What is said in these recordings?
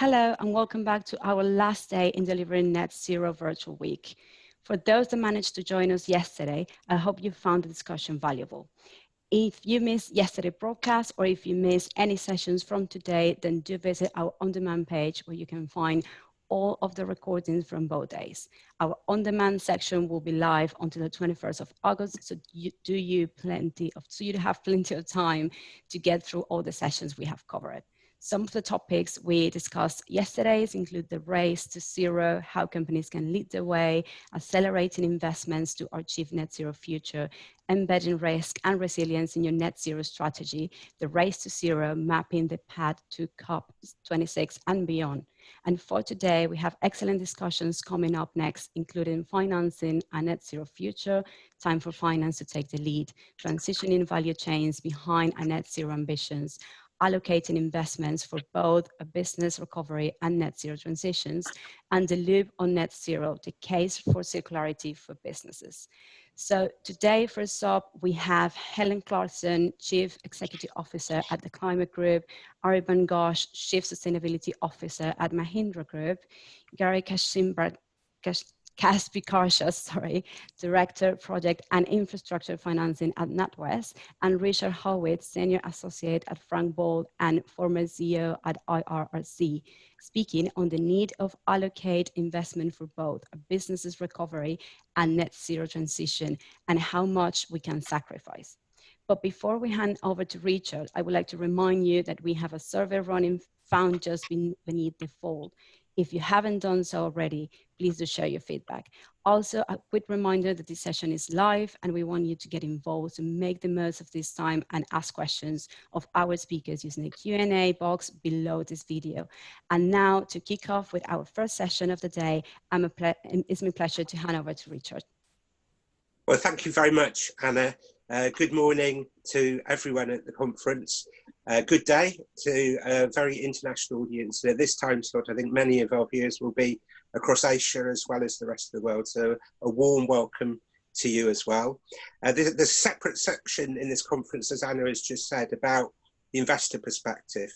Hello and welcome back to our last day in delivering Net Zero Virtual Week. For those that managed to join us yesterday, I hope you found the discussion valuable. If you missed yesterday's broadcast or if you missed any sessions from today, then do visit our on-demand page where you can find all of the recordings from both days. Our on-demand section will be live until the 21st of August, so you have plenty of time to get through all the sessions we have covered. Some of the topics we discussed yesterday include the race to zero, how companies can lead the way, accelerating investments to achieve net zero future, embedding risk and resilience in your net zero strategy, the race to zero, mapping the path to COP26 and beyond. And for today, we have excellent discussions coming up next, including financing a net zero future, time for finance to take the lead, transitioning value chains behind a net zero ambitions, allocating investments for both a business recovery and net zero transitions, and the loop on net zero, the case for circularity for businesses. So today, first up, we have Helen Clarkson, Chief Executive Officer at the Climate Group, Anirban Ghosh, Chief Sustainability Officer at Mahindra Group, Gary Kaspikarshas, Director, Project and Infrastructure Financing at NatWest, and Richard Howitt, Senior Associate at Frank Bold and former CEO at IRRC, speaking on the need of allocate investment for both a business's recovery and net zero transition and how much we can sacrifice. But before we hand over to Richard, I would like to remind you that we have a survey running found just beneath the fold. If you haven't done so already, please do share your feedback. Also, a quick reminder that this session is live and we want you to get involved to make the most of this time and ask questions of our speakers using the Q&A box below this video. And now to kick off with our first session of the day, it's my pleasure to hand over to Richard. Well, thank you very much, Anna. Good morning to everyone at the conference. Good day to a very international audience. At this time slot, I think many of our viewers will be across Asia as well as the rest of the world. So a warm welcome to you as well. There's a separate section in this conference, as Anna has just said, about the investor perspective.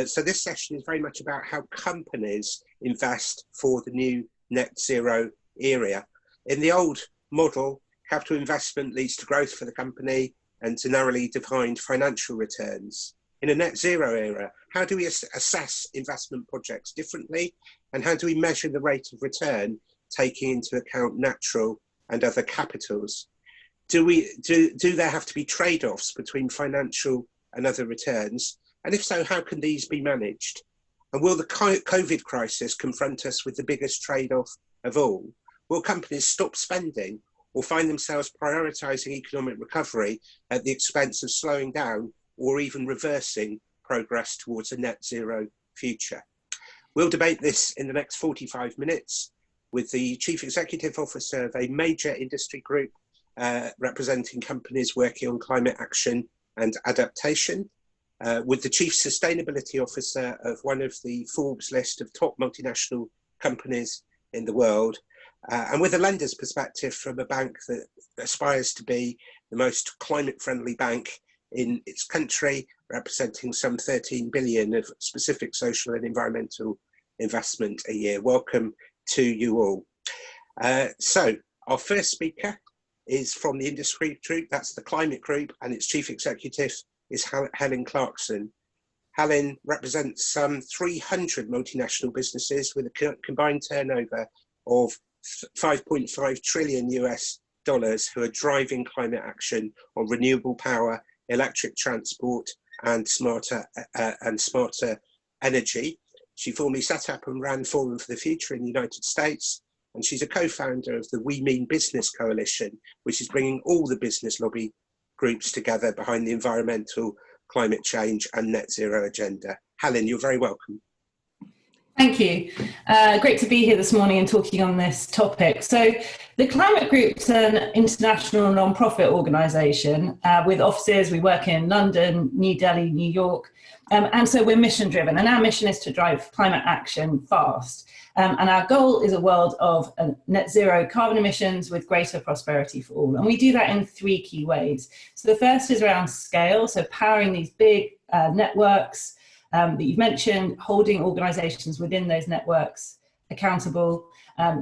So this session is very much about how companies invest for the new net zero era. In the old model, capital investment leads to growth for the company and to narrowly defined financial returns. In a net zero era, how do we assess investment projects differently? And how do we measure the rate of return, taking into account natural and other capitals? Do there have to be trade-offs between financial and other returns? And if so, how can these be managed? And will the COVID crisis confront us with the biggest trade-off of all? Will companies stop spending or find themselves prioritizing economic recovery at the expense of slowing down or even reversing progress towards a net zero future? We'll debate this in the next 45 minutes with the Chief Executive Officer of a major industry group representing companies working on climate action and adaptation, with the Chief Sustainability Officer of one of the Forbes list of top multinational companies in the world, and with a lender's perspective from a bank that aspires to be the most climate-friendly bank in its country, representing some 13 billion of specific social and environmental investment a year. Welcome to you all. So our first speaker is from the industry group, that's the Climate Group, and its Chief Executive is Helen Clarkson. Helen represents some 300 multinational businesses with a combined turnover of 5.5 trillion US dollars who are driving climate action on renewable power, electric transport, and smarter energy. She formerly set up and ran Forum for the Future in the United States, and she's a co-founder of the We Mean Business Coalition, which is bringing all the business lobby groups together behind the environmental, climate change and net zero agenda. Helen, you're very welcome. Thank you. Great to be here this morning and talking on this topic. So the Climate Group's an international non-profit organisation with offices. We work in London, New Delhi, New York, and so we're mission driven, and our mission is to drive climate action fast. And our goal is a world of net zero carbon emissions with greater prosperity for all. And we do that in three key ways. So the first is around scale, so powering these big networks that you've mentioned, holding organisations within those networks accountable.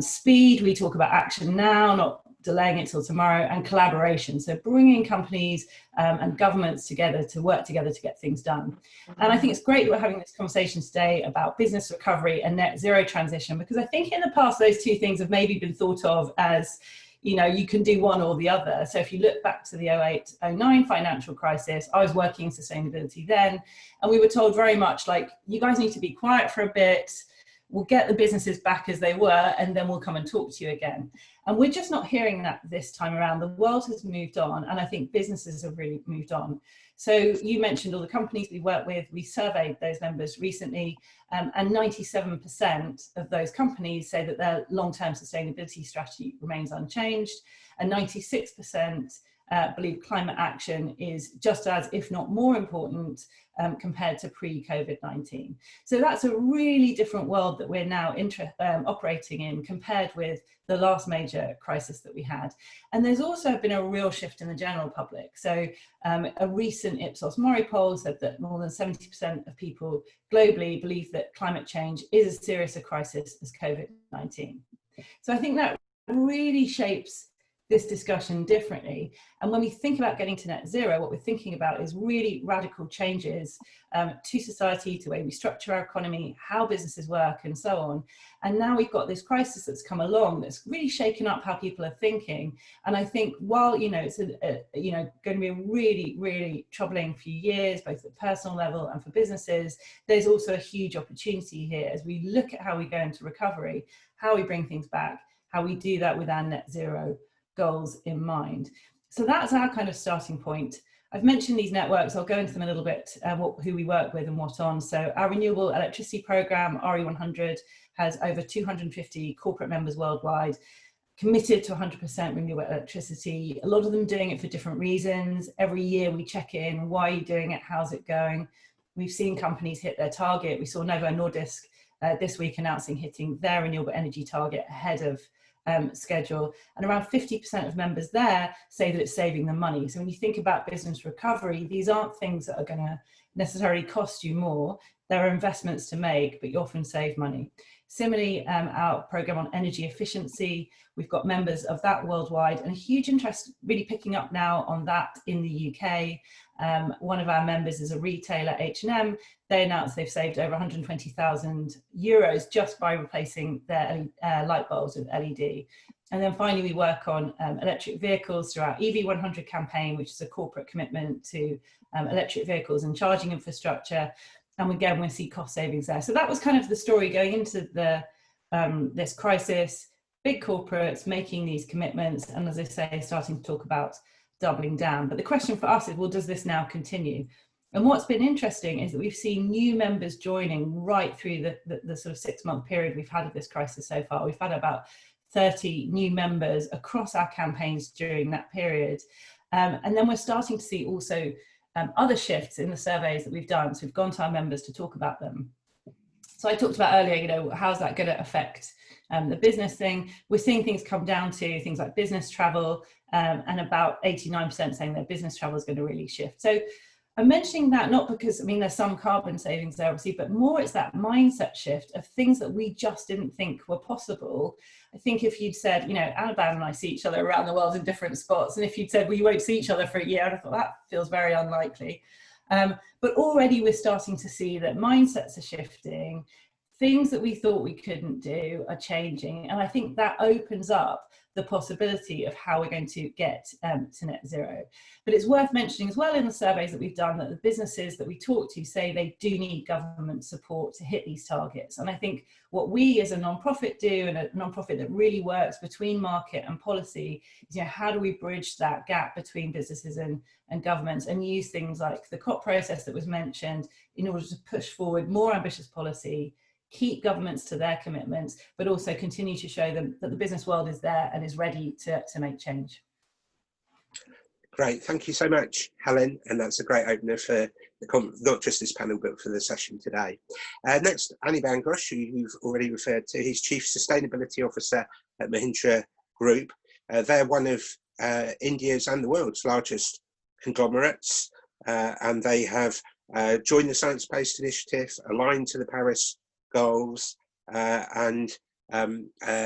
Speed, we talk about action now, not delaying it till tomorrow, and collaboration. So bringing companies and governments together to work together to get things done. And I think it's great that we're having this conversation today about business recovery and net zero transition, because I think in the past, those two things have maybe been thought of as, you know, you can do one or the other. So if you look back to the 08-09 financial crisis, I was working in sustainability then, and we were told very much like, you guys need to be quiet for a bit, we'll get the businesses back as they were, and then we'll come and talk to you again. And we're just not hearing that this time around. The world has moved on, and I think businesses have really moved on. So you mentioned all the companies we work with. We surveyed those members recently, and 97% of those companies say that their long-term sustainability strategy remains unchanged, and 96% believe climate action is just as, if not more important, compared to pre-COVID-19. So that's a really different world that we're now operating in compared with the last major crisis that we had. And there's also been a real shift in the general public. So a recent Ipsos Mori poll said that more than 70% of people globally believe that climate change is as serious a crisis as COVID-19. So I think that really shapes this discussion differently. And when we think about getting to net zero, what we're thinking about is really radical changes to society, to the way we structure our economy, how businesses work, and so on. And now we've got this crisis that's come along that's really shaken up how people are thinking. And I think while, you know, it's going to be a really, really troubling few years, both at the personal level and for businesses, there's also a huge opportunity here as we look at how we go into recovery, how we bring things back, how we do that with our net zero goals in mind. So that's our kind of starting point. I've mentioned these networks. I'll go into them a little bit, who we work with and what on. So our renewable electricity program, RE100, has over 250 corporate members worldwide, committed to 100% renewable electricity. A lot of them doing it for different reasons. Every year we check in, why are you doing it? How's it going? We've seen companies hit their target. We saw Novo Nordisk this week announcing hitting their renewable energy target ahead of schedule, and around 50% of members there say that it's saving them money. So when you think about business recovery, these aren't things that are going to necessarily cost you more. There are investments to make, but you often save money. Similarly, our program on energy efficiency, we've got members of that worldwide, and a huge interest really picking up now on that in the UK. One of our members is a retailer, H&M. They announced they've saved over 120,000 euros just by replacing their light bulbs with LED. And then finally, we work on electric vehicles through our EV100 campaign, which is a corporate commitment to electric vehicles and charging infrastructure. And again, we see cost savings there. So that was kind of the story going into the this crisis, big corporates making these commitments, and as I say, starting to talk about doubling down. But the question for us is, well, does this now continue? And what's been interesting is that we've seen new members joining right through the sort of 6-month period we've had of this crisis so far. We've had about 30 new members across our campaigns during that period. And then we're starting to see also other shifts in the surveys that we've done. So we've gone to our members to talk about them. So I talked about earlier, you know, how's that going to affect the business thing? We're seeing things come down to things like business travel, and about 89% saying their business travel is going to really shift. So I'm mentioning that not because, I mean, there's some carbon savings there obviously, but more it's that mindset shift of things that we just didn't think were possible. I think if you'd said, you know, Annabelle and I see each other around the world in different spots, and if you'd said, well, you won't see each other for a year, I thought that feels very unlikely. But already we're starting to see that mindsets are shifting, things that we thought we couldn't do are changing. And I think that opens up the possibility of how we're going to get to net zero. But it's worth mentioning as well in the surveys that we've done that the businesses that we talk to say they do need government support to hit these targets. And I think what we as a non-profit do, and a non-profit that really works between market and policy, is, you know, how do we bridge that gap between businesses and governments, and use things like the COP process that was mentioned in order to push forward more ambitious policy, keep governments to their commitments, but also continue to show them that the business world is there and is ready to make change. Great, thank you so much, Helen, and that's a great opener for not just this panel, but for the session today. Next, Anirban Ghosh, who you've already referred to. He's Chief Sustainability Officer at Mahindra Group. They're one of India's and the world's largest conglomerates, and they have join the Science Based Initiative, align to the Paris goals, and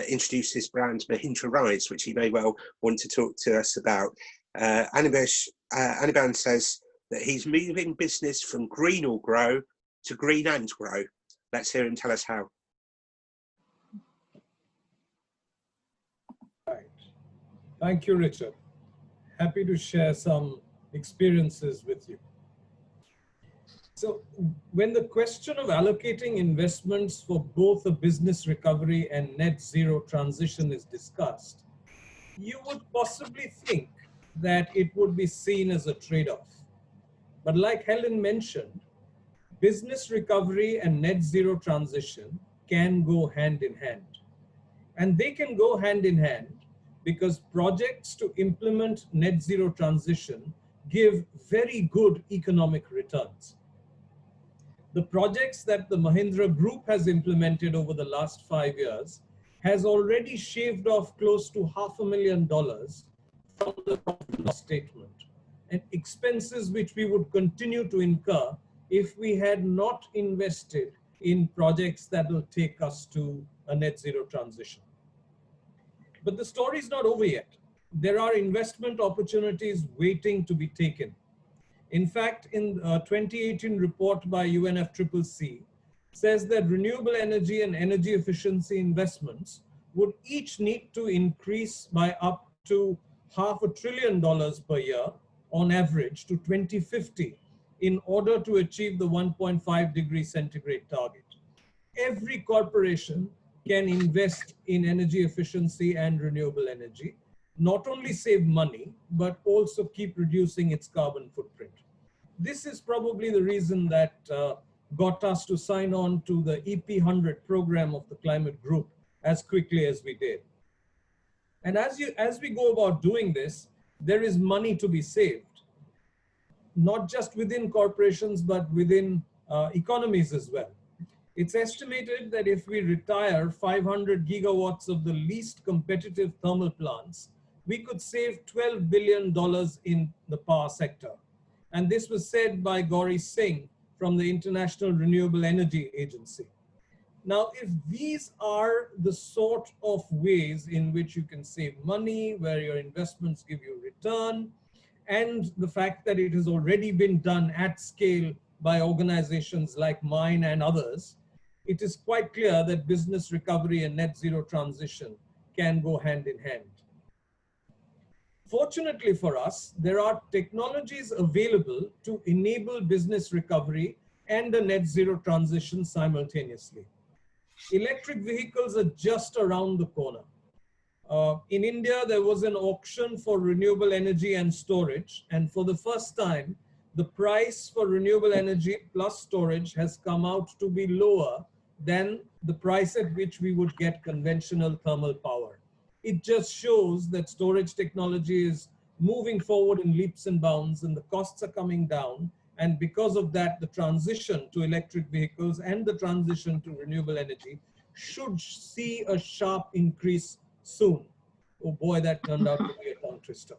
introduce his brand Mahindra Rise, which he may well want to talk to us about. Anirban says that he's moving business from green or grow to green and grow. Let's hear him tell us how. Right. Thank you, Richard. Happy to share some experiences with you. So when the question of allocating investments for both a business recovery and net zero transition is discussed, you would possibly think that it would be seen as a trade-off. But like Helen mentioned, business recovery and net zero transition can go hand in hand. And they can go hand in hand because projects to implement net zero transition give very good economic returns. The projects that the Mahindra Group has implemented over the last 5 years has already shaved off close to $500,000 from the profit and loss statement, and expenses which we would continue to incur if we had not invested in projects that will take us to a net zero transition. But the story is not over yet. There are investment opportunities waiting to be taken. In fact, in a 2018 report by UNFCCC says that renewable energy and energy efficiency investments would each need to increase by up to $500 billion per year on average to 2050 in order to achieve the 1.5 degree centigrade target. Every corporation can invest in energy efficiency and renewable energy, not only save money, but also keep reducing its carbon footprint. This is probably the reason that got us to sign on to the EP100 program of the Climate Group as quickly as we did. And as we go about doing this, there is money to be saved, not just within corporations, but within economies as well. It's estimated that if we retire 500 gigawatts of the least competitive thermal plants, we could save $12 billion in the power sector. And this was said by Gauri Singh from the International Renewable Energy Agency. Now, if these are the sort of ways in which you can save money, where your investments give you return, and the fact that it has already been done at scale by organizations like mine and others, it is quite clear that business recovery and net zero transition can go hand in hand. Fortunately for us, there are technologies available to enable business recovery and a net zero transition simultaneously. Electric vehicles are just around the corner. In India, there was an auction for renewable energy and storage, and for the first time, the price for renewable energy plus storage has come out to be lower than the price at which we would get conventional thermal power. It just shows that storage technology is moving forward in leaps and bounds, and the costs are coming down. And because of that, the transition to electric vehicles and the transition to renewable energy should see a sharp increase soon. Oh boy, that turned out to be a tongue twister.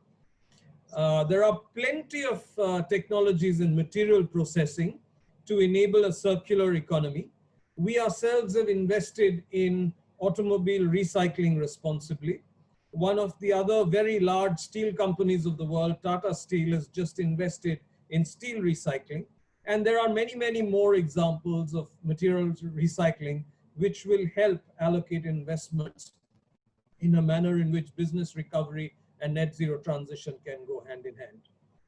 There are plenty of technologies in material processing to enable a circular economy. We ourselves have invested in automobile recycling responsibly. One of the other very large steel companies of the world, Tata Steel, has just invested in steel recycling. And there are many, many more examples of materials recycling, which will help allocate investments in a manner in which business recovery and net zero transition can go hand in hand.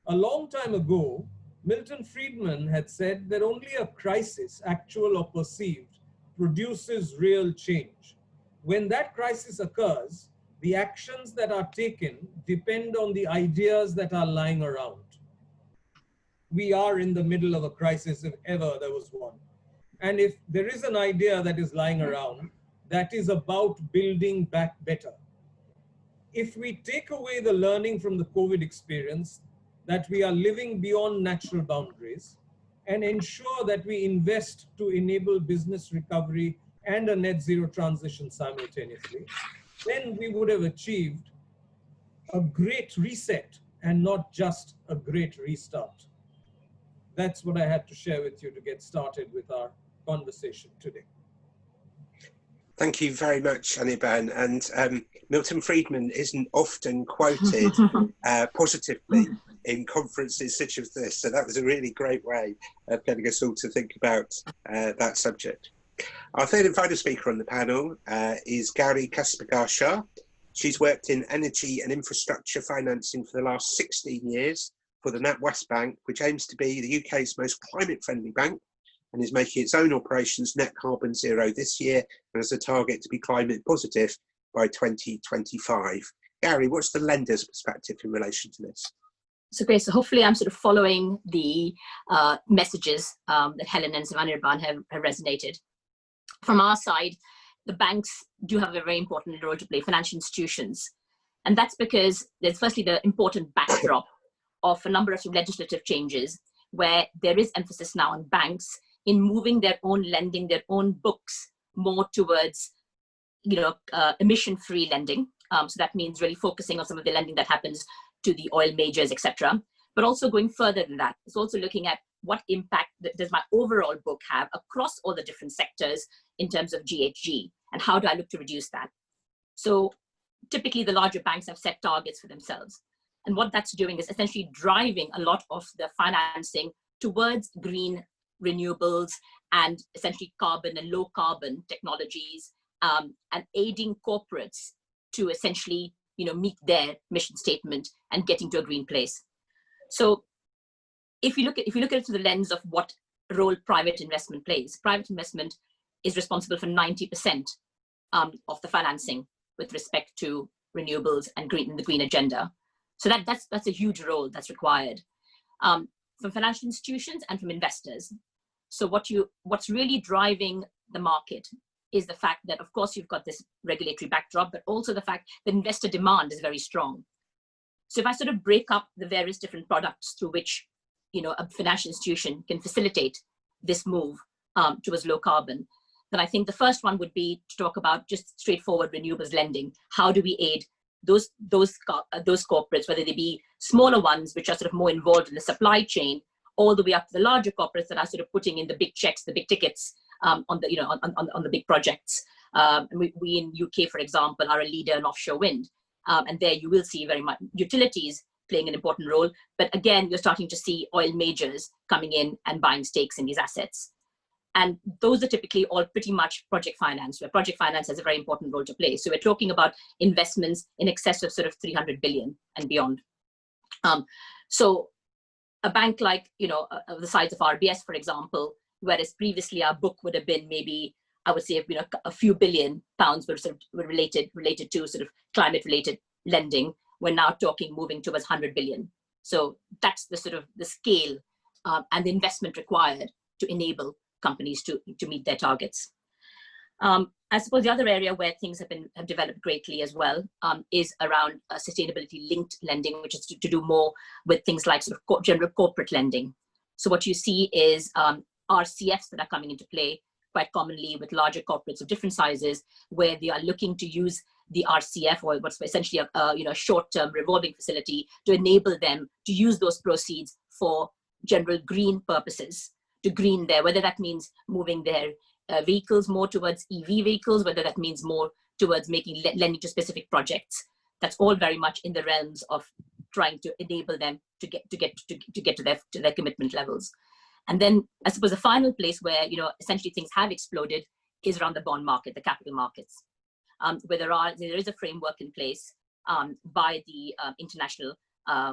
A long time ago, Milton Friedman had said that only a crisis, actual or perceived, produces real change. When that crisis occurs, the actions that are taken depend on the ideas that are lying around. We are in the middle of a crisis, if ever there was one. And if there is an idea that is lying around, that is about building back better. If we take away the learning from the COVID experience, that we are living beyond natural boundaries, and ensure that we invest to enable business recovery and a net zero transition simultaneously, then we would have achieved a great reset and not just a great restart. that's what I had to share with you to get started with our conversation today. Thank you very much, Anirban. And Milton Friedman isn't often quoted positively in conferences such as this. So that was a really great way of getting us all to think about that subject. Our third and final speaker on the panel is Gauri Kaspargar Shah. She's worked in energy and infrastructure financing for the last 16 years for the NatWest Bank, which aims to be the UK's most climate-friendly bank and is making its own operations net carbon zero this year and has a target to be climate positive by 2025. Gauri, what's the lender's perspective in relation to this? So great. So hopefully I'm sort of following the messages that Helen and Anirban have resonated. From our side, the banks do have a very important role to play, financial institutions. And that's because there's firstly the important backdrop of a number of legislative changes where there is emphasis now on banks in moving their own lending, their own books more towards, emission-free lending. So that means really focusing on some of the lending that happens to the oil majors, etc. But also going further than that, it's also looking at what impact does my overall book have across all the different sectors in terms of GHG, and how do I look to reduce that? So typically the larger banks have set targets for themselves. And what that's doing is essentially driving a lot of the financing towards green renewables and essentially carbon and low carbon technologies, and aiding corporates to essentially meet their mission statement and getting to a green place. So if you look at it through the lens of what role private investment plays, private investment is responsible for 90% of the financing with respect to renewables and the green agenda. So that's a huge role that's required from financial institutions and from investors. So what's really driving the market is the fact that, of course, you've got this regulatory backdrop, but also the fact that investor demand is very strong. So if I sort of break up the various different products through which a financial institution can facilitate this move towards low carbon, then I think the first one would be to talk about just straightforward renewables lending. How do we aid those corporates, whether they be smaller ones, which are sort of more involved in the supply chain, all the way up to the larger corporates that are sort of putting in the big checks, the big tickets on the big projects. We in UK, for example, are a leader in offshore wind, and there you will see very much utilities playing an important role. But again, you're starting to see oil majors coming in and buying stakes in these assets. And those are typically all pretty much project finance, where project finance has a very important role to play. So we're talking about investments in excess of sort of 300 billion and beyond. So a bank like, the size of RBS, for example, whereas previously our book would have been maybe, I would say, a few £billion were related to sort of climate-related lending. We're now moving towards 100 billion. So that's the sort of the scale and the investment required to enable companies to meet their targets. I suppose the other area where things have developed greatly as well is around sustainability linked lending, which is to do more with things like sort of general corporate lending. So what you see is RCFs that are coming into play quite commonly with larger corporates of different sizes, where they are looking to use the RCF, or what's essentially a short-term revolving facility, to enable them to use those proceeds for general green purposes, to green whether that means moving their vehicles more towards EV vehicles, whether that means more towards lending to specific projects. That's all very much in the realms of trying to enable them to get to their commitment levels. And then I suppose the final place where essentially things have exploded is around the bond market, the capital markets, where there is a framework in place by the International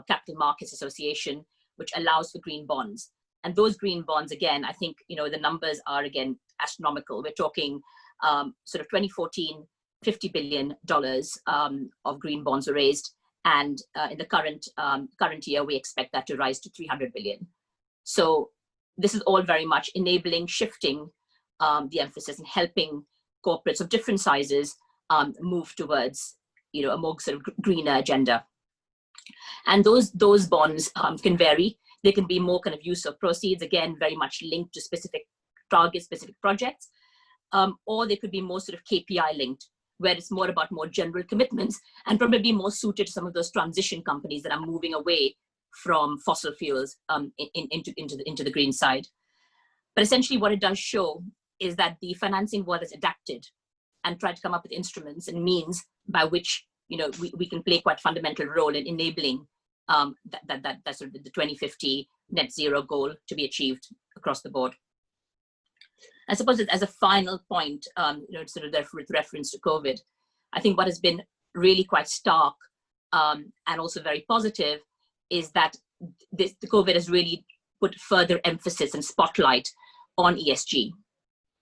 Capital Markets Association, which allows for green bonds. And those green bonds, again, I think the numbers are again astronomical. We're talking sort of 2014, $50 billion of green bonds were raised, and in the current year we expect that to rise to 300 billion. So this is all very much enabling, shifting the emphasis and helping corporates of different sizes move towards a more sort of greener agenda. And those bonds can vary. They can be more kind of use of proceeds, again, very much linked to specific targets, specific projects, or they could be more sort of KPI linked, where it's more about more general commitments and probably more suited to some of those transition companies that are moving away from fossil fuels into the green side. But essentially what it does show is that the financing world has adapted and tried to come up with instruments and means by which, you know, we can play quite a fundamental role in enabling that sort of the 2050 net zero goal to be achieved across the board. I suppose as a final point, you know, sort of with reference to COVID, I think what has been really quite stark and also very positive is that the COVID has really put further emphasis and spotlight on ESG.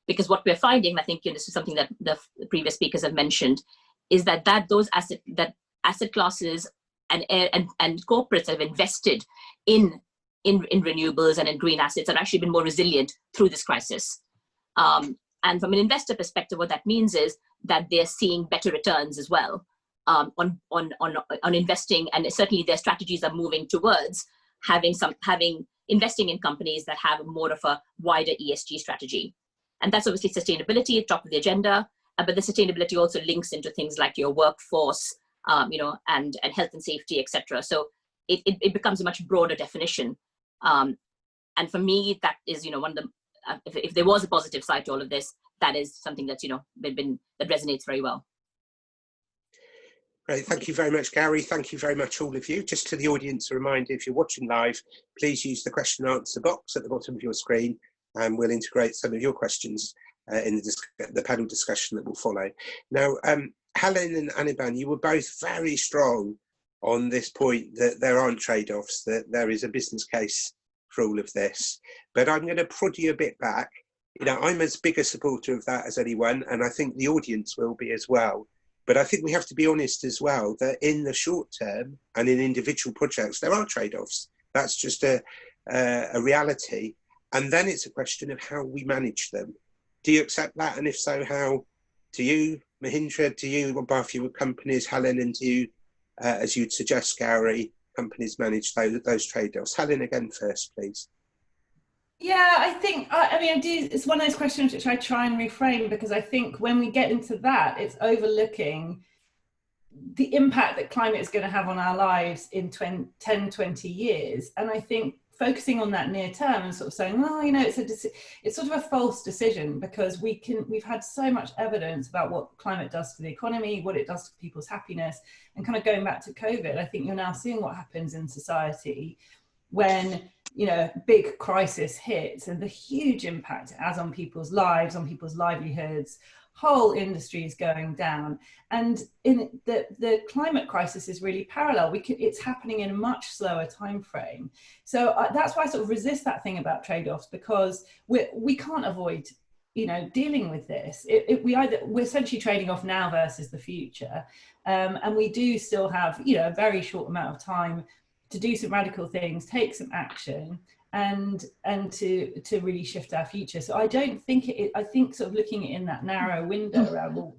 Because what we're finding, I think, you know, this is something that the previous speakers have mentioned, is that those asset classes and corporates that have invested in renewables and in green assets have actually been more resilient through this crisis. And from an investor perspective, what that means is that they're seeing better returns as well on investing, and certainly their strategies are moving towards investing in companies that have more of a wider ESG strategy. And that's obviously sustainability at top of the agenda, but the sustainability also links into things like your workforce, you know, and health and safety, etc. So it becomes a much broader definition. And for me, that is, you know, one of the if there was a positive side to all of this, that is something that's, you know, that resonates very well. Great, thank you very much, Gary. Thank you very much, all of you. Just to the audience, a reminder, if you're watching live, please use the question and answer box at the bottom of your screen, and we'll integrate some of your questions in the panel discussion that will follow. Now, Helen and Anirban, you were both very strong on this point that there aren't trade-offs, that there is a business case for all of this. But I'm going to prod you a bit back. You know, I'm as big a supporter of that as anyone, and I think the audience will be as well. But I think we have to be honest as well that in the short term and in individual projects, there are trade-offs. That's just a reality. And then it's a question of how we manage them. Do you accept that? And if so, how? Do you, Mahindra, do you, on behalf of your companies, Helen, and do you, as you'd suggest, Gary, companies manage those trade-offs? Helen, again first, please. Yeah, I think, I mean, it's one of those questions which I try and reframe, because I think when we get into that, it's overlooking the impact that climate is going to have on our lives in 10, 20 years. And I think focusing on that near term and sort of saying, well, you know, it's sort of a false decision, because we've had so much evidence about what climate does to the economy, what it does to people's happiness, and kind of going back to COVID, I think you're now seeing what happens in society when, you know, big crisis hits and the huge impact it has on people's lives, on people's livelihoods, whole industries going down. And in the climate crisis is really parallel. It's happening in a much slower time frame. So that's why I sort of resist that thing about trade-offs, because we can't avoid, you know, dealing with this. We're essentially trading off now versus the future. And we do still have, you know, a very short amount of time to do some radical things, take some action, and to really shift our future. So I don't think I think sort of looking in that narrow window around, well,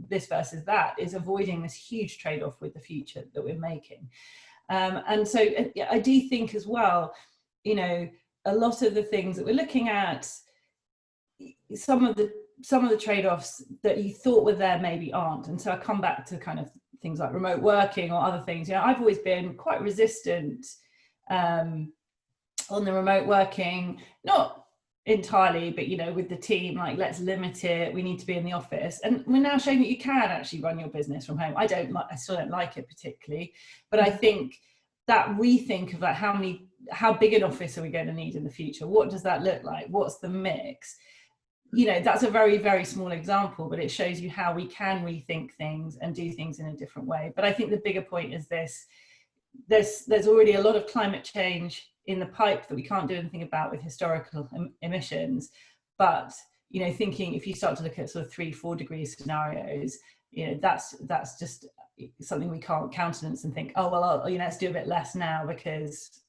this versus that is avoiding this huge trade-off with the future that we're making. And so I do think as well, you know, a lot of the things that we're looking at, some of the trade-offs that you thought were there maybe aren't. And so I come back to kind of things like remote working or other things. You know, I've always been quite resistant on the remote working, not entirely, but, you know, with the team, like, let's limit it, we need to be in the office. And we're now showing that you can actually run your business from home. I still don't like it particularly, but I think that rethink of like how big an office are we going to need in the future? What does that look like? What's the mix? You know, that's a very, very small example, but it shows you how we can rethink things and do things in a different way. But I think the bigger point is this: there's already a lot of climate change in the pipe that we can't do anything about with historical emissions. But, you know, thinking if you start to look at sort of 3-4 degree scenarios, you know, that's just something we can't countenance and think, oh, well, you know, let's do a bit less now because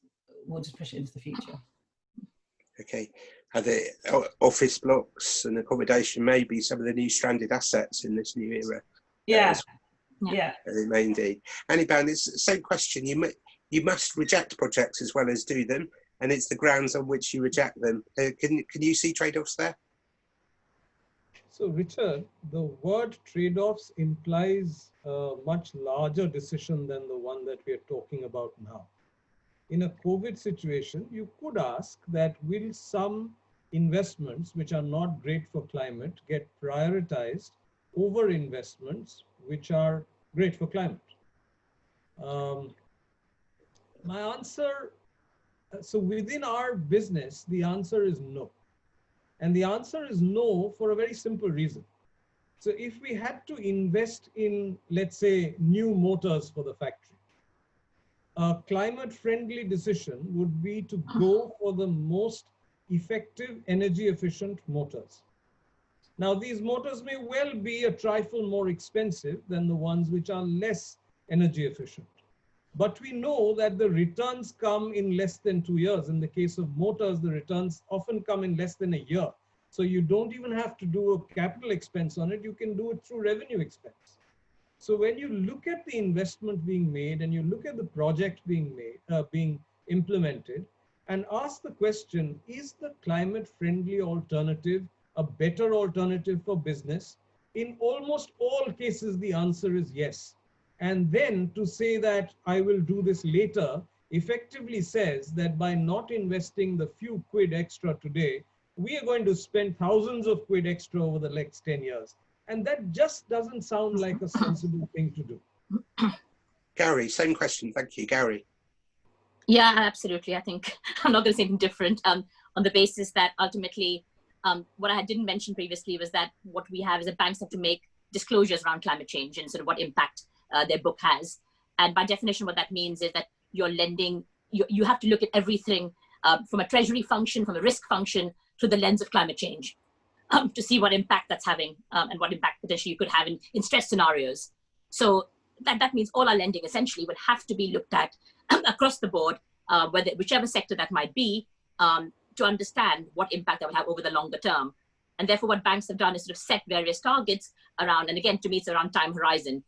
we'll just push it into the future. Okay. Are the office blocks and accommodation maybe some of the new stranded assets in this new era? Yeah. Yeah. They may indeed. Anirban, it's the same question. You must reject projects as well as do them, and it's the grounds on which you reject them. Can you see trade-offs there? So, Richard, the word trade-offs implies a much larger decision than the one that we are talking about now. in a COVID situation, you could ask that will some investments which are not great for climate get prioritized over investments which are great for climate? My answer, so within our business, the answer is no. And the answer is no for a very simple reason. So if we had to invest in, let's say, new motors for the factory, a climate-friendly decision would be to go for the most effective, energy-efficient motors. Now, these motors may well be a trifle more expensive than the ones which are less energy efficient. But we know that the returns come in less than 2 years. In the case of motors, the returns often come in less than a year. So you don't even have to do a capital expense on it. You can do it through revenue expense. So when you look at the investment being made and you look at the project being implemented and ask the question, is the climate-friendly alternative a better alternative for business? In almost all cases, the answer is yes. And then to say that I will do this later effectively says that by not investing the few quid extra today, we are going to spend thousands of quid extra over the next 10 years. And that just doesn't sound like a sensible thing to do. Gary, same question. Thank you, Gary. Yeah, absolutely. I think I'm not going to say anything different on the basis that ultimately what I didn't mention previously was that what we have is that banks have to make disclosures around climate change and sort of what impact their book has. And by definition, what that means is that you're lending, you have to look at everything from a treasury function, from a risk function, through the lens of climate change to see what impact that's having and what impact potentially you could have in stress scenarios. So that means all our lending essentially would have to be looked at across the board, whichever sector that might be, to understand what impact that would have over the longer term. And therefore what banks have done is sort of set various targets around, and again, to me, it's around time horizon,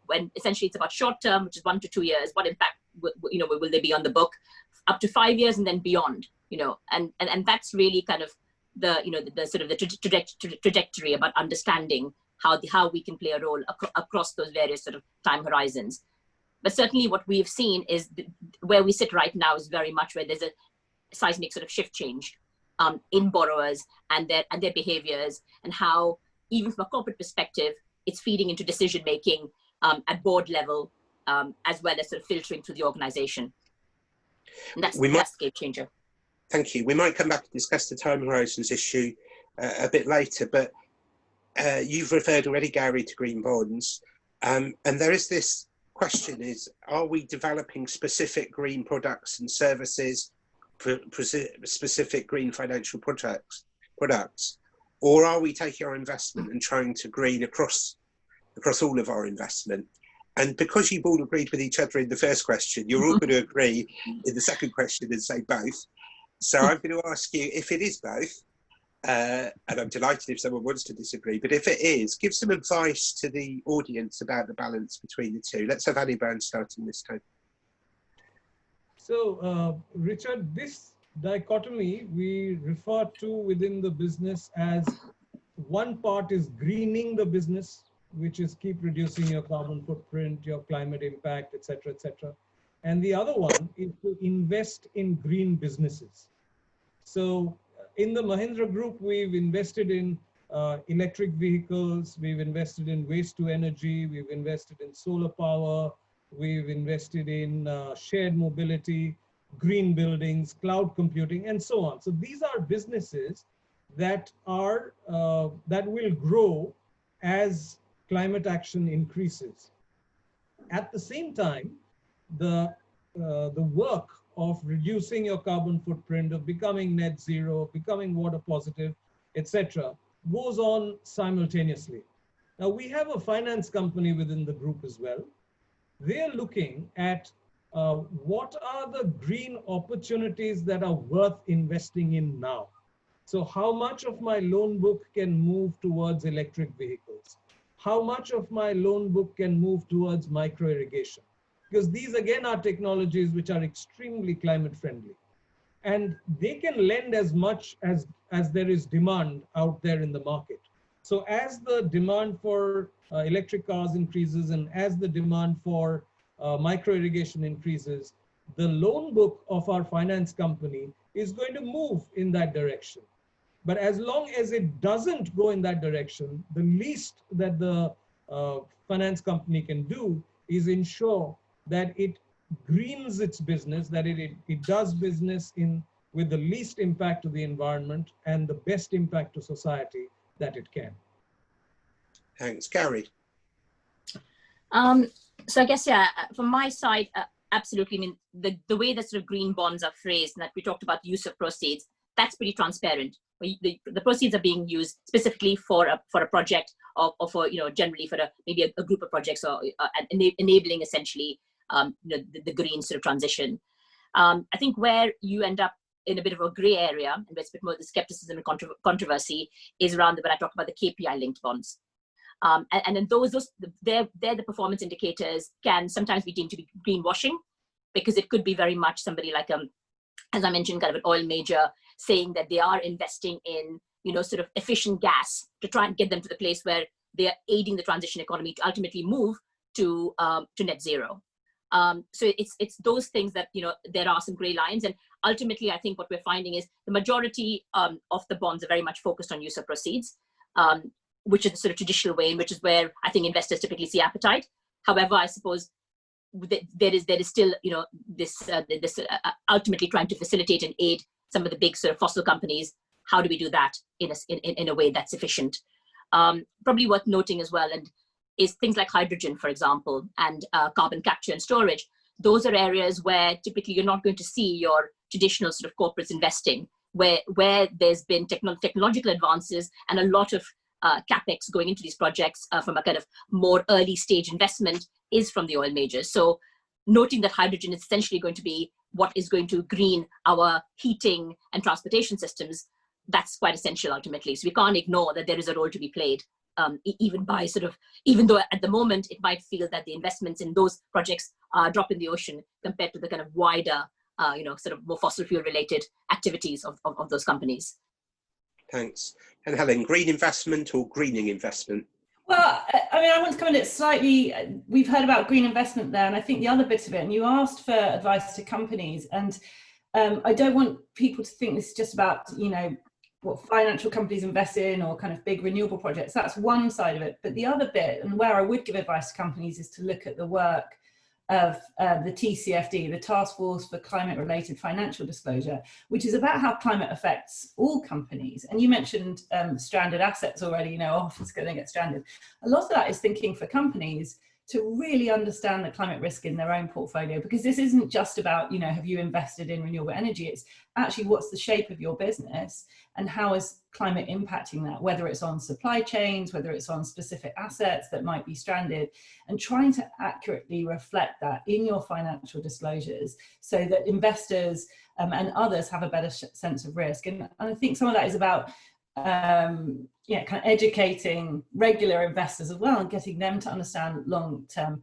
when essentially it's about short term, which is 1 to 2 years, what impact will they be on the book, up to 5 years and then beyond, and that's really kind of the sort of the trajectory about understanding how we can play a role across those various sort of time horizons. But certainly what we've seen is where we sit right now is very much where there's a seismic sort of shift change in borrowers and their behaviors, and how even from a corporate perspective, it's feeding into decision making at board level, as well as sort of filtering through the organization. And that's the game changer. Thank you. We might come back and discuss the time horizons issue a bit later, but you've referred already, Gary, to green bonds. And there is this question is, are we developing specific green products and services for specific green financial products, or are we taking our investment and trying to green across all of our investment? And because you've all agreed with each other in the first question, you're all going to agree in the second question and say both. So I'm going to ask you if it is both, and I'm delighted if someone wants to disagree, but if it is, give some advice to the audience about the balance between the two. Let's have Annie Brown starting this time. So, Richard, this dichotomy we refer to within the business as one part is greening the business, which is keep reducing your carbon footprint, your climate impact, etc., etc. And the other one is to invest in green businesses. So in the Mahindra Group, we've invested in electric vehicles, we've invested in waste to energy, we've invested in solar power, we've invested in shared mobility, green buildings, cloud computing, and so on. So these are businesses that are that will grow as climate action increases. At the same time, the work of reducing your carbon footprint, of becoming net zero, becoming water positive, etc., goes on simultaneously. Now, we have a finance company within the group as well. They're looking at what are the green opportunities that are worth investing in now. So how much of my loan book can move towards electric vehicles? How much of my loan book can move towards micro irrigation? Because these again are technologies which are extremely climate friendly. And they can lend as much as there is demand out there in the market. So as the demand for electric cars increases and as the demand for micro irrigation increases, the loan book of our finance company is going to move in that direction. But as long as it doesn't go in that direction, the least that the finance company can do is ensure that it greens its business, that it does business with the least impact to the environment and the best impact to society that it can. Thanks. Gary? So I guess, yeah, from my side, absolutely. I mean, the way that sort of green bonds are phrased, and that we talked about the use of proceeds, that's pretty transparent. The proceeds are being used specifically for a project or for, generally for maybe a group of projects, or enabling essentially the green sort of transition. I think where you end up in a bit of a gray area, and where it's a bit more the skepticism and controversy, is around when I talk about the KPI linked bonds. And then they're the performance indicators can sometimes be deemed to be greenwashing, because it could be very much somebody like, as I mentioned, kind of an oil major saying that they are investing in, sort of efficient gas to try and get them to the place where they are aiding the transition economy to ultimately move to net zero. So it's those things that, there are some gray lines. And ultimately, I think what we're finding is the majority of the bonds are very much focused on use of proceeds, which is the sort of traditional way, which is where I think investors typically see appetite. However, I suppose there is still, this ultimately trying to facilitate and aid some of the big sort of fossil companies. How do we do that in a way that's efficient? Probably worth noting as well, and is things like hydrogen, for example, and carbon capture and storage. Those are areas where typically you're not going to see your traditional sort of corporates investing, where there's been technological advances and a lot of capex going into these projects from a kind of more early stage investment is from the oil majors. So noting that hydrogen is essentially going to be what is going to green our heating and transportation systems, that's quite essential ultimately. So we can't ignore that there is a role to be played, even though at the moment it might feel that the investments in those projects are a drop in the ocean compared to the kind of wider, sort of more fossil fuel related activities of those companies. Thanks. And Helen, green investment or greening investment? Well, I mean, I want to come at it slightly. We've heard about green investment there, and I think the other bit of it, and you asked for advice to companies, and I don't want people to think this is just about, what financial companies invest in or kind of big renewable projects. That's one side of it. But the other bit, and where I would give advice to companies, is to look at the work of the TCFD, the Task Force for Climate-Related Financial Disclosure, which is about how climate affects all companies. And you mentioned stranded assets already, it's going to get stranded. A lot of that is thinking for companies to really understand the climate risk in their own portfolio, because this isn't just about, have you invested in renewable energy? It's actually what's the shape of your business and how is climate impacting that, whether it's on supply chains, whether it's on specific assets that might be stranded, and trying to accurately reflect that in your financial disclosures so that investors and others have a better sense of risk. And I think some of that is about kind of educating regular investors as well and getting them to understand long-term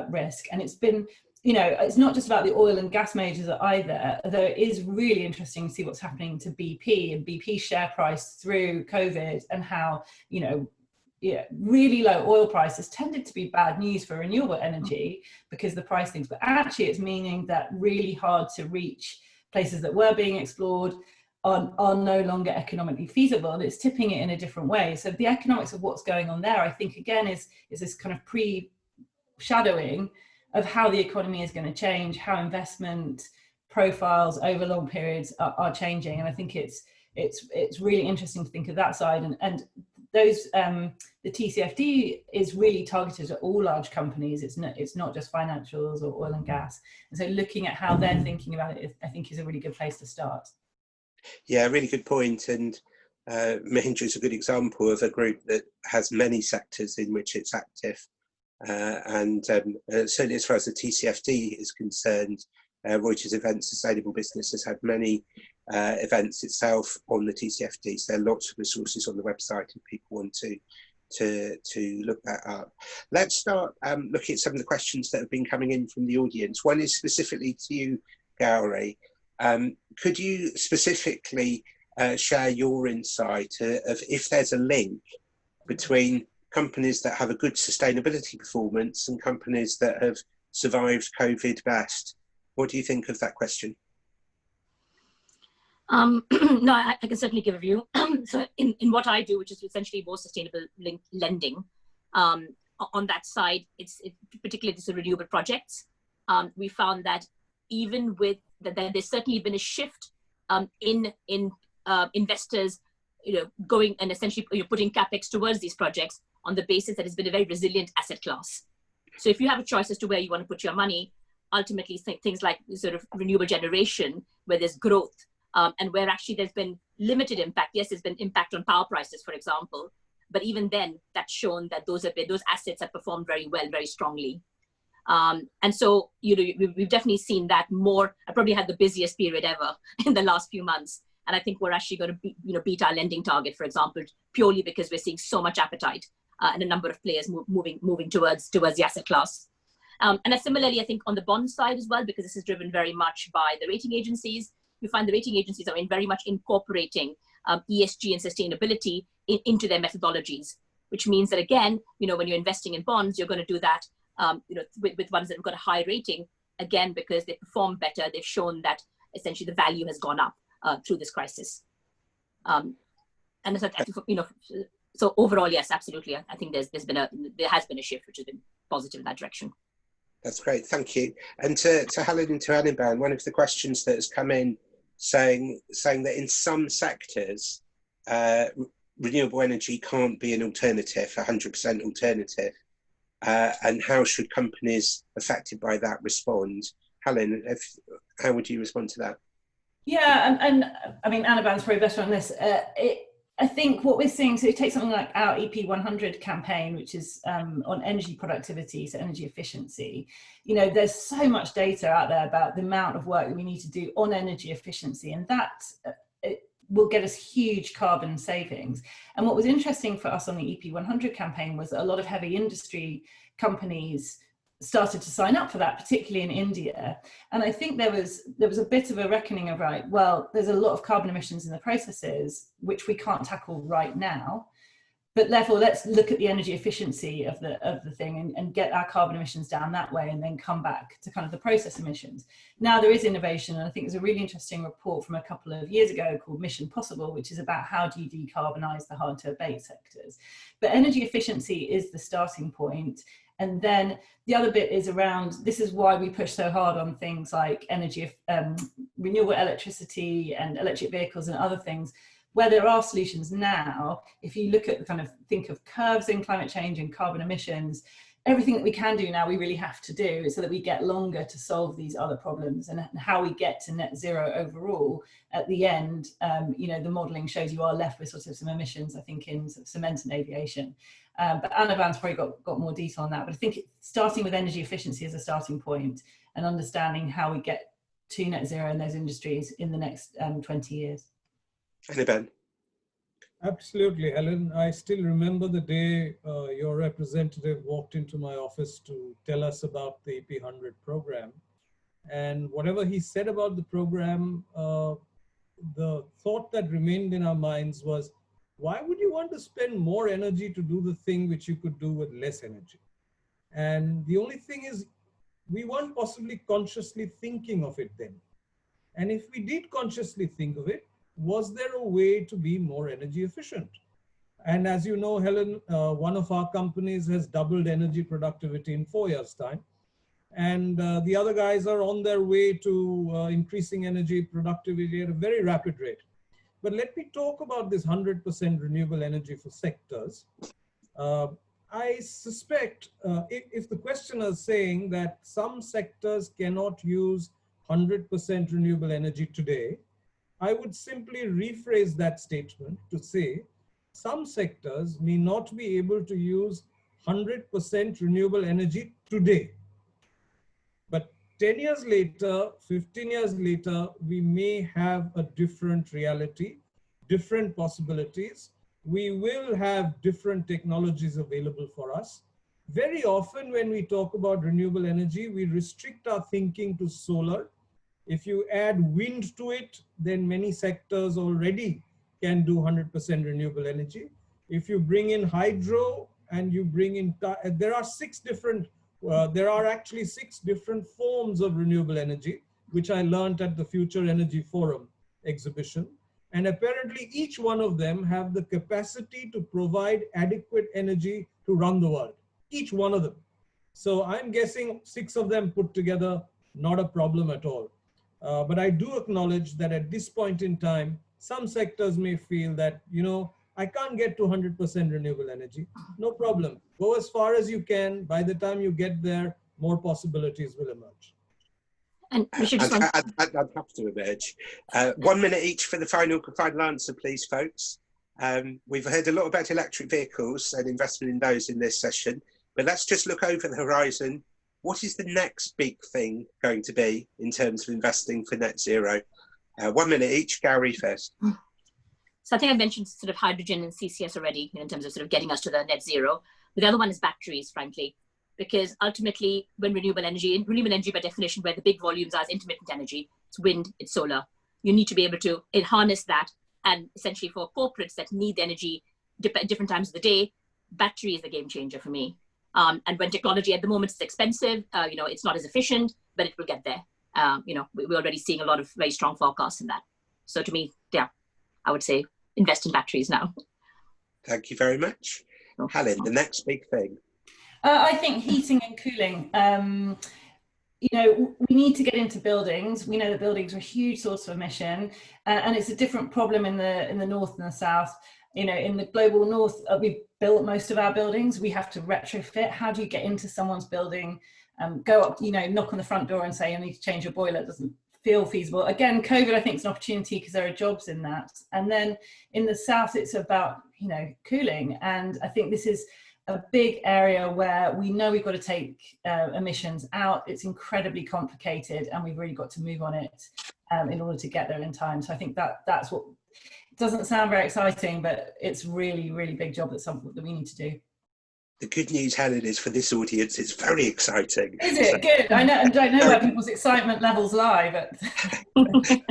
risk. And it's been, it's not just about the oil and gas majors either, though it is really interesting to see what's happening to BP and BP's share price through COVID, and how, really low oil prices tended to be bad news for renewable energy because the price things, but actually it's meaning that really hard to reach places that were being explored are no longer economically feasible, and it's tipping it in a different way. So the economics of what's going on there, I think, again, is this kind of pre-shadowing of how the economy is going to change, how investment profiles over long periods are changing. And I think it's really interesting to think of that side. And those the TCFD is really targeted at all large companies. It's not just financials or oil and gas. And so looking at how they're thinking about it, I think, is a really good place to start. Yeah, really good point. And Mahindra is a good example of a group that has many sectors in which it's active. And certainly as far as the TCFD is concerned, Reuters Events Sustainable Business has had many events itself on the TCFD. So there are lots of resources on the website if people want to look that up. Let's start looking at some of the questions that have been coming in from the audience. One is specifically to you, Gowri. Could you specifically share your insight of if there's a link between companies that have a good sustainability performance and companies that have survived COVID best? What do you think of that question? No, I can certainly give a view. So in what I do, which is essentially more sustainable lending, on that side, it's particularly the renewable projects. We found that even with that, there's certainly been a shift in investors, going and essentially putting capex towards these projects on the basis that it's been a very resilient asset class. So if you have a choice as to where you want to put your money, ultimately things like sort of renewable generation, where there's growth, and where actually there's been limited impact. Yes, there's been impact on power prices, for example, but even then, that's shown that those assets have performed very well, very strongly. And so, we've definitely seen that more. I probably had the busiest period ever in the last few months, and I think we're actually going to beat our lending target, for example, purely because we're seeing so much appetite and a number of players moving towards the asset class. And similarly, I think on the bond side as well, because this is driven very much by the rating agencies. You find the rating agencies are very much incorporating ESG and sustainability into their methodologies, which means that, again, when you're investing in bonds, you're going to do that with ones that have got a high rating, again, because they perform better. They've shown that essentially the value has gone up through this crisis. And so, so overall, yes, absolutely. I think there has been a shift which has been positive in that direction. That's great, thank you. And to Helen and to Anirban, one of the questions that has come in saying that in some sectors, renewable energy can't be an alternative, 100% alternative. And how should companies affected by that respond? Helen, how would you respond to that? Yeah, and I mean, Anirban's probably better on this. I think what we're seeing, so it takes something like our EP100 campaign, which is on energy productivity, so energy efficiency. There's so much data out there about the amount of work that we need to do on energy efficiency, and that it will get us huge carbon savings. And what was interesting for us on the EP100 campaign was that a lot of heavy industry companies started to sign up for that, particularly in India. And I think there was a bit of a reckoning of, right, well, there's a lot of carbon emissions in the processes, which we can't tackle right now. But therefore, let's look at the energy efficiency of the thing and get our carbon emissions down that way, and then come back to kind of the process emissions. Now there is innovation, and I think there's a really interesting report from a couple of years ago called Mission Possible, which is about how do you decarbonize the hard to abate sectors. But energy efficiency is the starting point. And then the other bit is around, this is why we push so hard on things like renewable electricity and electric vehicles and other things, where there are solutions now. If you look at think of curves in climate change and carbon emissions, everything that we can do now, we really have to do so that we get longer to solve these other problems. And how we get to net zero overall at the end, the modelling shows you are left with sort of some emissions, I think, in sort of cement and aviation. But Anirban's probably got more detail on that. But I think starting with energy efficiency as a starting point and understanding how we get to net zero in those industries in the next 20 years. Anirban. Absolutely, Helen. I still remember the day your representative walked into my office to tell us about the EP100 program. And whatever he said about the program, the thought that remained in our minds was, why would you want to spend more energy to do the thing which you could do with less energy? And the only thing is, we weren't possibly consciously thinking of it then. And if we did consciously think of it, was there a way to be more energy efficient? And as you know, Helen, one of our companies has doubled energy productivity in 4 years' time. And the other guys are on their way to increasing energy productivity at a very rapid rate. But let me talk about this 100% renewable energy for sectors. I suspect if the questioner is saying that some sectors cannot use 100% renewable energy today, I would simply rephrase that statement to say some sectors may not be able to use 100% renewable energy today. But 10 years later, 15 years later, we may have a different reality, different possibilities. We will have different technologies available for us. Very often when we talk about renewable energy, we restrict our thinking to solar. If you add wind to it, then many sectors already can do 100% renewable energy. If you bring in hydro and you bring in, there are 6 different there are actually 6 different forms of renewable energy, which I learned at the Future Energy Forum exhibition. And apparently each one of them have the capacity to provide adequate energy to run the world, each one of them. So I'm guessing 6 of them put together, not a problem at all. But I do acknowledge that at this point in time, some sectors may feel that, I can't get to 100% renewable energy. No problem. Go as far as you can. By the time you get there, more possibilities will emerge. And we should just I'd have to emerge. 1 minute each for the final answer, please, folks. We've heard a lot about electric vehicles and investment in those in this session, but let's just look over the horizon. What is the next big thing going to be in terms of investing for net zero? 1 minute each. Gary first. So I think I mentioned sort of hydrogen and CCS already in terms of sort of getting us to the net zero. But the other one is batteries, frankly, because ultimately when renewable energy by definition, where the big volumes are is intermittent energy, it's wind, it's solar. You need to be able to harness that. And essentially for corporates that need the energy at different times of the day, battery is the game changer for me. And when technology at the moment is expensive, it's not as efficient, but it will get there. We're already seeing a lot of very strong forecasts in that. So to me, yeah, I would say invest in batteries now. Thank you very much. Helen, the next big thing. I think heating and cooling. We need to get into buildings. We know that buildings are a huge source of emission, and it's a different problem in the north and the south. In the global north, we've built most of our buildings. We have to retrofit. How do you get into someone's building, go up, knock on the front door and say, I need to change your boiler? It doesn't feel feasible. Again, COVID, I think, is an opportunity because there are jobs in that. And then in the south, it's about, cooling. And I think this is a big area where we know we've got to take emissions out. It's incredibly complicated, and we've really got to move on it in order to get there in time. So I think that's what, it doesn't sound very exciting, but it's really, really big job that we need to do. The good news, Helen, is for this audience, it's very exciting. Is it? So, good. I don't know where people's excitement levels lie, but...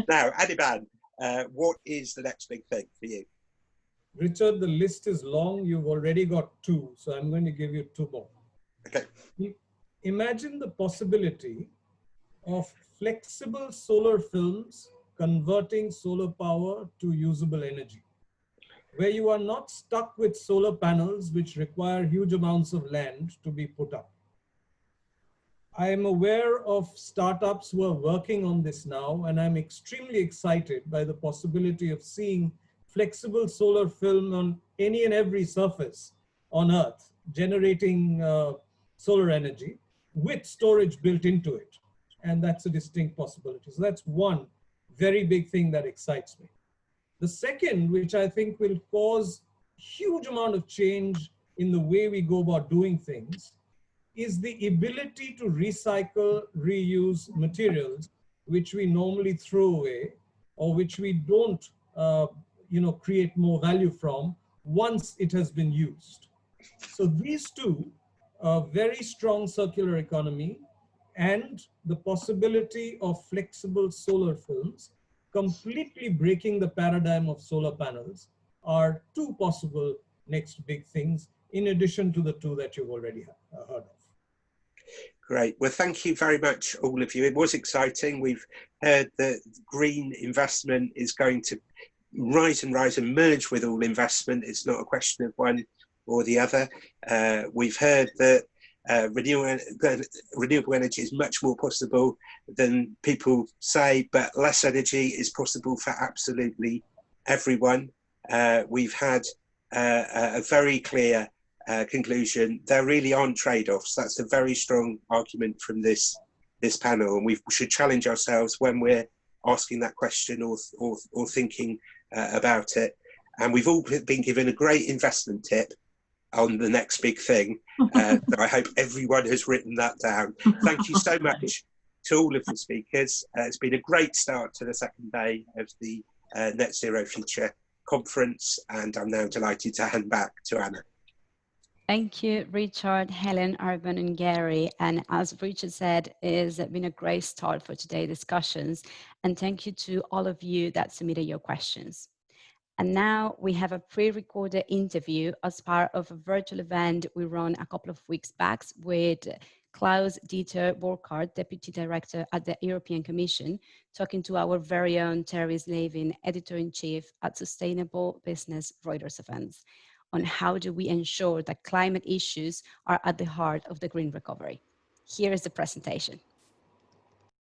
Now, Anirban, what is the next big thing for you? Richard, the list is long. You've already got 2, so I'm going to give you 2 more. Okay. Imagine the possibility of flexible solar films converting solar power to usable energy, where you are not stuck with solar panels which require huge amounts of land to be put up. I am aware of startups who are working on this now, and I'm extremely excited by the possibility of seeing flexible solar film on any and every surface on Earth, generating solar energy with storage built into it. And that's a distinct possibility. So that's one very big thing that excites me. The second, which I think will cause huge amount of change in the way we go about doing things, is the ability to recycle, reuse materials which we normally throw away or which we don't create more value from once it has been used. So these two, very strong circular economy and the possibility of flexible solar films completely breaking the paradigm of solar panels are 2 possible next big things in addition to the 2 that you've already heard of. Great. Well, thank you very much, all of you. It was exciting. We've heard that green investment is going to rise and rise and merge with all investment. It's not a question of one or the other. We've heard that renewable energy is much more possible than people say, but less energy is possible for absolutely everyone. We've had a very clear conclusion. There really aren't trade-offs. That's a very strong argument from this panel, and we should challenge ourselves when we're asking that question or thinking about it. And we've all been given a great investment tip on the next big thing. So I hope everyone has written that down. Thank you so much to all of the speakers. It's been a great start to the second day of the Net Zero Future conference, and I'm now delighted to hand back to Anna. Thank you, Richard, Helen, Arban, and Gary. And as Richard said, it's been a great start for today's discussions. And thank you to all of you that submitted your questions. And now we have a pre-recorded interview as part of a virtual event we ran a couple of weeks back with Klaus-Dieter Burkhardt, Deputy Director at the European Commission, talking to our very own Therese Levin, Editor-in-Chief at Sustainable Business Reuters Events, on how do we ensure that climate issues are at the heart of the green recovery. Here is the presentation.